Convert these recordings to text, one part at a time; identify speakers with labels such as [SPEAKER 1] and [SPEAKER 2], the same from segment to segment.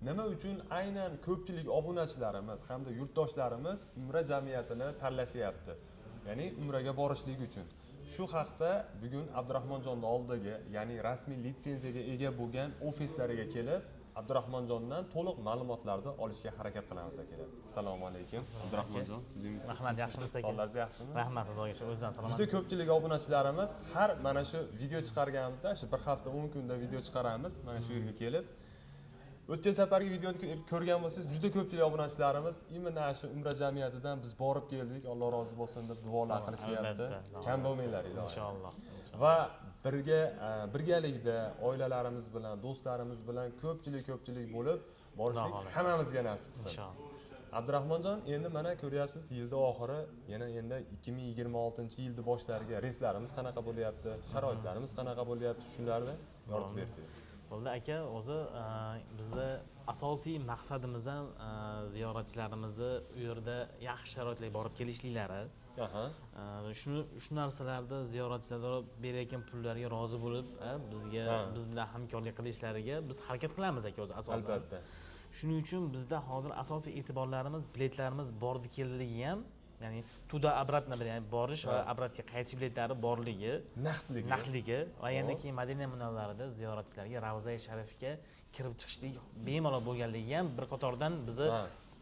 [SPEAKER 1] nima uchun aynan ko'pchilik obunachilarimiz hamda yurtdoshlarimiz Umra jamiyatini tanlashyapti? Ya'ni Umraga borishlik uchun. Shu haqda bugun Abdurahmonjonni oldiga, ya'ni rasmiy litsenziyaga ega bo'lgan ofislariga kelib, Abdurahmonjondan to'liq ma'lumotlarni olishga harakat qilamiz aka. Assalomu alaykum Abdurahmonjon, sizingiz.
[SPEAKER 2] Rahmat, yaxshimisiz aka?
[SPEAKER 1] Sog'ligingiz yaxshimi?
[SPEAKER 2] Rahmat, Xudoga shukr, o'zidan salomat.
[SPEAKER 1] Juda ko'pchilik obunachilarimiz har mana shu video chiqarganimizda, shu bir hafta 10 kunda video chiqaramiz, mana shu yerga kelib. O'tgan safargi videoni ko'rgan bo'lsangiz, juda ko'pchilik obunachilarimiz imенно shu Umra jamiyatidan biz borib keldik, Alloh rozi bo'lsin deb duolar qilishyapti. Kam bo'lmanglar ilohim.
[SPEAKER 2] Inshaalloh.
[SPEAKER 1] Va birgalikda oilalarimiz bilan, do'stlarimiz bilan ko'pchilik bo'lib borishlik hammamizga nasib qilsin.
[SPEAKER 2] Inshaalloh.
[SPEAKER 1] Abdurahmonjon, endi mana ko'ryapsiz, yilning oxiri, yana endi 2026-yilning boshlariga reyslarimiz qanaqa bo'lyapti, sharoitlarimiz qanaqa bo'lyapti, shularni yoritib bersangiz.
[SPEAKER 2] Bo'ldi aka, o'zi bizda asosiy maqsadimiz ham ziyoratchilarimizni u yerda yaxshi sharoitlarga borib kelishliklari. Shu narsalarda ziyoratchilar berayotgan pullarga rozi bo'lib, biz bilan hamkorlik qilishlariga biz harakat qilamiz aka, o'zi asosan.
[SPEAKER 1] Albatta.
[SPEAKER 2] Shuning uchun bizda hozir asosiy e'tiborlarimiz biletlarimiz bordi keldiligi ham, ya'ni tuda обратно, ya'ni borish va обратga qaytish biletlari borligi, naqdligi va yana keyin Madina munavvarida ziyoratchilarga Ravza-i Sharifga kirib chiqishlik bemalol bo'lganligi ham bir qatordan bizni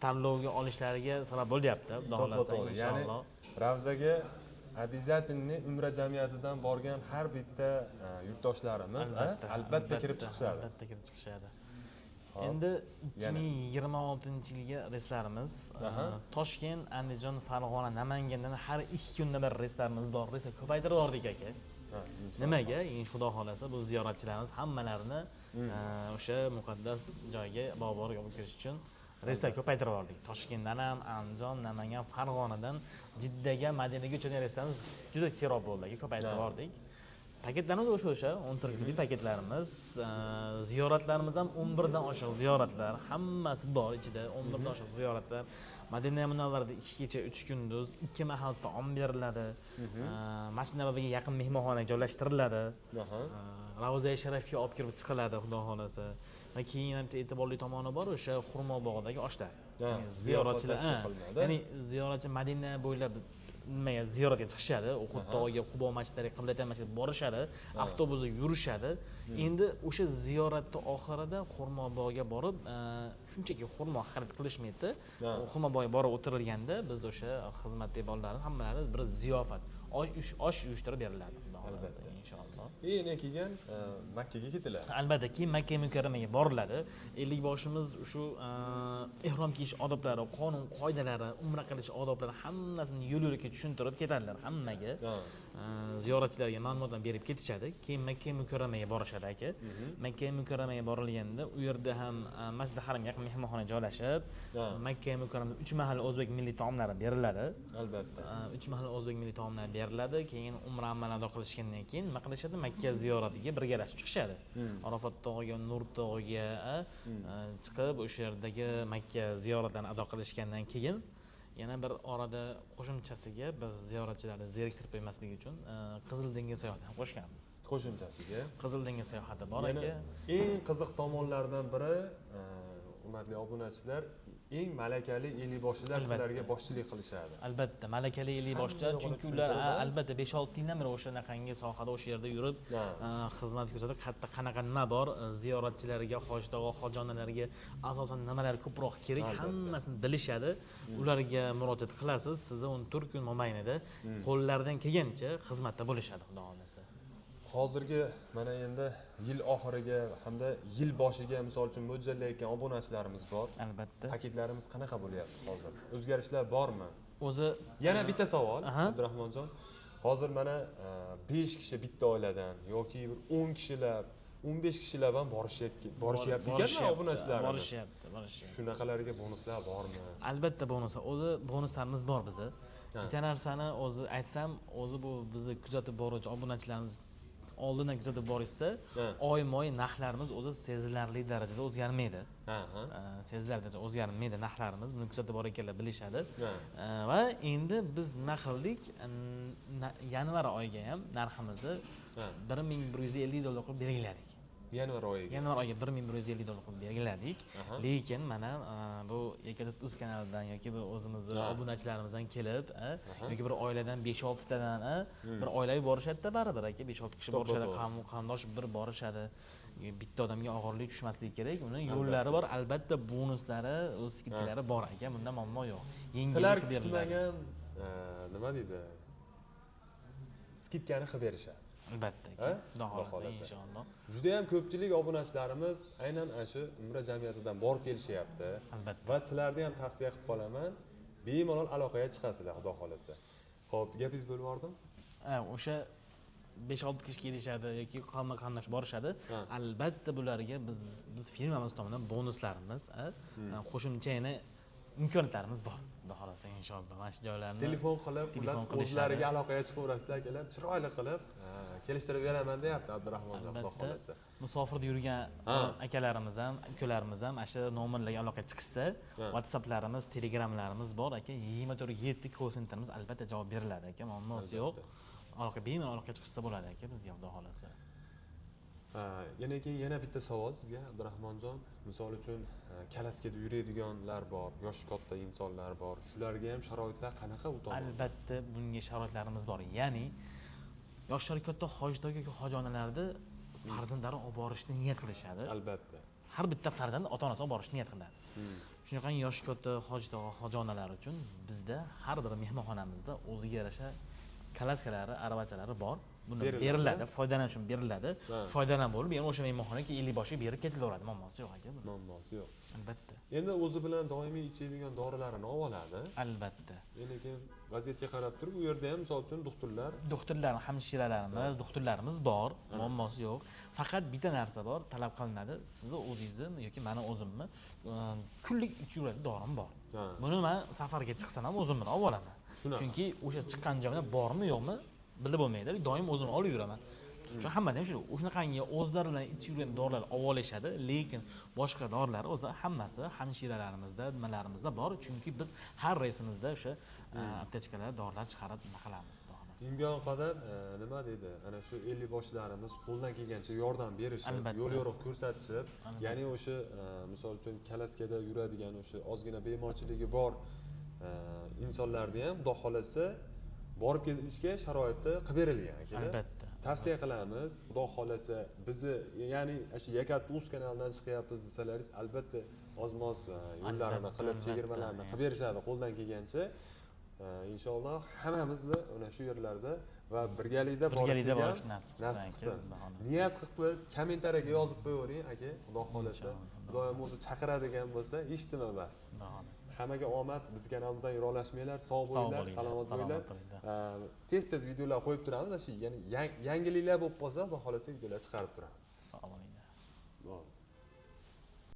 [SPEAKER 2] tanlovga olishlariga sabab bo'lyapti. Xudo xolasa inshaalloh.
[SPEAKER 1] Ravzaga обязательно Umra jamiyatidan borgan har bitta yurtdoshlarimiz albatta kirib chiqishadi.
[SPEAKER 2] Albatta kirib chiqishadi. Endi 2026-yilga reyslarimiz Toshkent, Andijon, Farg'ona, Namangandan har 2 kunda bir reyslarimiz bor. Reyslar ko'paytirib yubordik aka. Nimaga? Xudo xolasa bu ziyoratchilarimiz hammalarini o'sha muqaddas joyga borib olib kirish uchun reyslar ko'paytirib yubordik. Toshkentdan ham, Andijon, Namangan, Farg'onadan Jiddaga, Madinaga uchadigan reyslarimiz juda serob bo'ldi, ko'paytirib yubordik. Paketlarimiz o'sha 14 kunlik paketlarimiz, ziyoratlarimiz ham 11 dan oshiq ziyoratlar, hammasi bor ichida. 11 dan oshiq ziyoratlar. Madina munavvarada 2 kecha 3 kunduz 2 mahal taom beriladi. Masjid Nabaviyga yaqin mehmonxona joylashtiriladi. Ravza-i Sharifga olib kirib chiqiladi, xudo xolasa. Va keyin ham e'tiborli tomoni bor, o'sha Xurmo bog'idagi oshlar. Ziyoratchilar, ya'ni ziyoratchi Madina bo'ylab nimaga ziyoratga chiqishadi, Uxud-tog'iga, Qubo masjidlariga, Qiblaton masjidiga borishadi, avtobusda yurishadi. Endi o'sha ziyoratning oxirida Xurmo bog'iga borib, shunchaki xurmo xarid qilishmaydi. Xurmo bog'iga borib o'tirilganda biz o'sha xizmatdagi bolalarning hammalari bir ziyofat, osh uyushtirib beriladi, albatta inshaalloh.
[SPEAKER 1] Endi keyin Makkaga ketiladi.
[SPEAKER 2] Albatta, keyin Makka mukarramaga boriladi. Ellik boshimiz shu ihrom kiyish odoblari, qonun qoidalari, umra qilish odoblari hammasini yo'l-yo'lakay tushuntirib ketadilar hammaga. Ziyoratchilarga ma'lumotlar berib ketishadi. Keyin Makka mukarramaga borishadi aka. Makka mukarramaga borilganda u yerda ham Masjid Haramga yaqin mehmonxona joylashib, Makka mukarramada 3 mahal o'zbek milliy taomlari beriladi.
[SPEAKER 1] Albatta.
[SPEAKER 2] 3 mahal o'zbek milliy taomlari beriladi. Keyin umra amalini ado qilishgandan keyin nima qilishadi? Makka ziyoratiga birgalashib chiqishadi. Arafat tog'iga, Nur tog'iga chiqib o'sha yerdagi Makka ziyoratlarini ado qilishgandan keyin yana bir orada qo'shimchasiga biz ziyoratchilarni zeriktirib qo'ymaslik uchun Qizil dengiz sayohatini ham qo'shganmiz.
[SPEAKER 1] Qo'shimchasiga
[SPEAKER 2] Qizil dengiz sayohati bor aka.
[SPEAKER 1] Eng qiziq tomonlardan biri, hurmatli obunachilar, eng malakali ellikboshchilar sizlarga boshchilik qilishadi.
[SPEAKER 2] Albatta, malakali ellikboshchilar, chunki ular albatta 5-6 yildan beri o'sha naqangi sohada o'sha yerda yurib xizmat ko'rsatib, qanaqa nima bor, ziyoratchilarga, hojitog'a, hojonalarga asosan nimalar ko'proq kerak, hammasini bilishadi. Ularga murojaat qilasiz, sizni 14 kun mobaynida qo'llaridan kelgancha xizmatda bo'lishadi, xudo xolasa.
[SPEAKER 1] Hozirgi mana endi yil oxiriga hamda yil boshiga misol uchun mo'ljallayotgan obunachilarimiz bor.
[SPEAKER 2] Albatta.
[SPEAKER 1] Paketlarimiz qanaqa bo'lyapti hozir? O'zgarishlar bormi?
[SPEAKER 2] O'zi
[SPEAKER 1] yana bitta savol, Abdurahmonjon. Hozir mana 5 kishi bitta oiladan yoki 10 kishilar, 15 kishilar ham borishyapti ekan obunachilar.
[SPEAKER 2] Borishyapti.
[SPEAKER 1] Shunaqalarga bonuslar bormi?
[SPEAKER 2] Albatta bonuslar. O'zi bonuslarimiz bor bizni. Bitta narsani o'zi aytsam, o'zi bu bizni kuzatib boruvchi obunachilarimiz oldindan kuzatib borishsa, oyma-oy narxlarimiz o'zi sezilarli darajada o'zgarmaydi. Sezilarli darajada o'zgarmaydi narxlarimiz. Buni kuzatib bor ekanlar bilishadi. Va endi biz nima qildik? Yanvar oyiga ham narximizni $1150 qilib belgiladik.
[SPEAKER 1] yanvar oyiga.
[SPEAKER 2] yanvar oyiga $1150 qilib belgiladik. Lekin mana bu Ekatut.uz kanalidan yoki bu o'zimizni obunachilarimizdan kelib, yoki bir oiladan 5-6 tadan bir oilaviy borishadi-da baribir aka, 5-6 kishi borishadi, qarindosh bir borishadi. Bitta odamga og'irlik tushmasligi kerak. Uni yo'llari bor, albatta bonuslari, o'z skidkalari bor aka, bunda muammo yo'q.
[SPEAKER 1] Sizlar kutmagan nima deydi? Skidkani qilib berishadi.
[SPEAKER 2] Albatta aka, xudo xolasa inshaalloh.
[SPEAKER 1] Juda ham ko'pchilik obunachilarimiz aynan ana shu Umra jamiyatidan borib kelishyapti.
[SPEAKER 2] Albatta.
[SPEAKER 1] Va sizlarni ham tavsiya qilib qolaman, bemalol aloqaga chiqasizlar, xudo xolasa. Xo'p, gapingiz bo'lib yordim?
[SPEAKER 2] O'sha 5-6 kishi kelishadi yoki qarindosh borishadi. Albatta bularga biz firmamiz tomonidan bonuslarimiz, qo'shimcha yana imkoniyatlarimiz bor. Xudo xolasa inshaalloh mana shu joylarni
[SPEAKER 1] telefon qilib, o'zlariga aloqaga chiqaverasizlar akalar, chiroyli qilib kelishtirib beraman deyapti Abdurahmonjon, xudo xolasa.
[SPEAKER 2] Musofirda yurgan akalarimiz ham, ukalarimiz ham ana shu nomerlarga aloqaga chiqsa, WhatsApplarimiz, Telegramlarimiz bor aka, 24/7 call centerimiz albatta javob beriladi aka, muammosi yo'q. Bemalol aloqaga chiqsa bo'ladi aka, bizga xudo xolasa.
[SPEAKER 1] Yana bitta savol sizga Abdurahmonjon. Misol uchun kalaskada yuradiganlar bor, yoshi katta insonlar bor. Shularga ham sharoitlar qanaqa u tomon?
[SPEAKER 2] Albatta bunga sharoitlarimiz bor. Ya'ni yoshlari katta hojilar yoki hojonalarda farzandlarini olib borishni niyat qilishadi.
[SPEAKER 1] Albatta.
[SPEAKER 2] Har bitta farzand ota-onasi olib borishni niyat qiladi. Shunaqa yoshi katta hojonalar uchun bizda har bir mehmonxonamizda o'ziga yarasha kalaskalari, aravachalari bor. Buni beriladi, foydalanish uchun beriladi. Foydalanib bo'lib, yana o'sha mehmonxonaga 50 boshiga berib ketilaveradi. Muammosi yo'q aka.
[SPEAKER 1] Muammosi yo'q.
[SPEAKER 2] Albatta.
[SPEAKER 1] Endi o'zi bilan doimiy ichadigan dorilarini oladi.
[SPEAKER 2] Albatta.
[SPEAKER 1] Lekin vaziyatga qarab turib, u yerda ham misol uchun
[SPEAKER 2] doktorlar, hamshiralarimiz bor. Muammosi yo'q. Faqat bitta narsa bor, talab qilinadi. Sizni o'zingizni yoki meni o'zimni kunlik ichib yuradigan dorim bor. Buni men safarga chiqsam ham o'zim bilan olib olaman. Chunki o'sha chiqqan joyda bormi yo'qmi bilib bo'lmaydi. Doim o'zim olib yuraman. Chunki hammada ham shu. O'shunaqangi o'zlari bilan ichib yurgan dorilar olib olishadi, lekin boshqa dorilar o'zi hammasi hamshiralarimizda, nimalarimizda bor. Chunki biz har reysimizda o'sha aptechkalar, dorilar chiqarib nima qilamiz.
[SPEAKER 1] Imkon qadar nima deydi? Ana shu 50 boshlarimiz qo'ldan kelgancha yordam berishib, yo'l yo'riq ko'rsatishib, ya'ni o'sha misol uchun kalaskada yuradigan o'sha ozgina bemorchiligi bor insonlarni ham xudo xolasa borib kelishga sharoitni qilib berilgan akalar.
[SPEAKER 2] Albatta.
[SPEAKER 1] Tavsiya qilamiz, xudo xolasa bizni, ya'ni shu Ekatut.uz kanalidan chiqyapmiz desalaringiz, albatta ozmoz yo'llarini qilib, chegirmalarni qilib berishadi qo'ldan kelgancha. Inshaalloh hammamizni ana shu yerlarda va birgalikda borishga nasib qilsin. Niyat qilib qo'yib, kommentariyaga yozib qo'yavering aka, xudo xolasa. Xudoyim o'zi chaqiradigan bo'lsa, hech nima emas. Hammaga omad, biz kanalimizdan yiroqlashmanglar, sog' bo'linglar, salomat bo'linglar. Tez videolar qo'yib turamiz, shu ya'ni yangiliklar bo'lib qolsa, xudo xolasa videolar chiqarib turamiz.
[SPEAKER 2] Sog' bo'linglar.